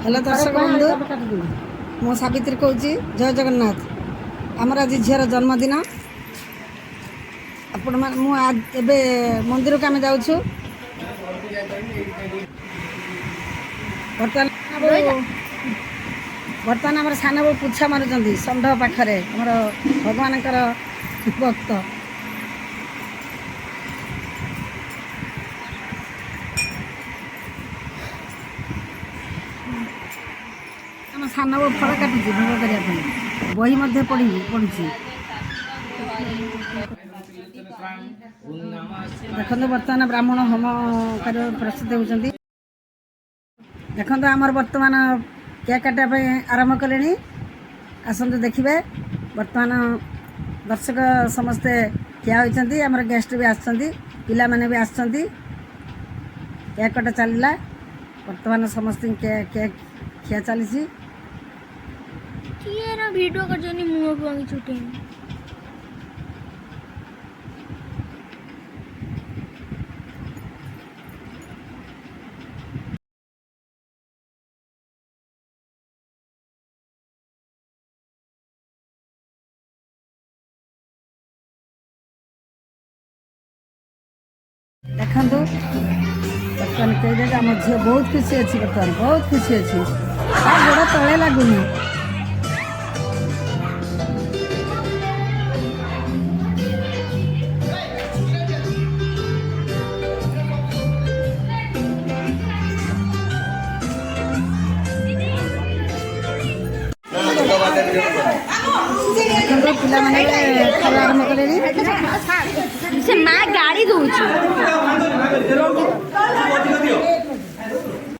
hello दर्शक बंधु मु सावित्री कौच जय जगन्नाथ आमर आज झीर जन्मदिन आपण मुझे मंदिर को आम जाऊँ बर्तमान आम सान बो पुछा मारुंच षंढ पाखे आमर भगवान भक्त आम सान बो फल काटुची भोग करने बही पढ़ी देखो बर्तमान ब्राह्मण होम कार्य प्रस्तुत होती देखो आमर बर्तमान केक काटा आरंभ कले आसतु देखिए बर्तमान दर्शक समस्ते ठिया होती आमर गेस्ट भी आसछन्ती पिला माने भी आसछन्ती केक कटा चलला बर्तमान समस्त केक खिया चली वीडियो कर मुँह को छुटे देखु बर्तमान कही आम झील बहुत खुशी अच्छी बर्तमान बहुत खुशी अच्छी गोड़ तले लगुनि पिला खाଇବା आरंभ कले से माँ गाड़ी दूची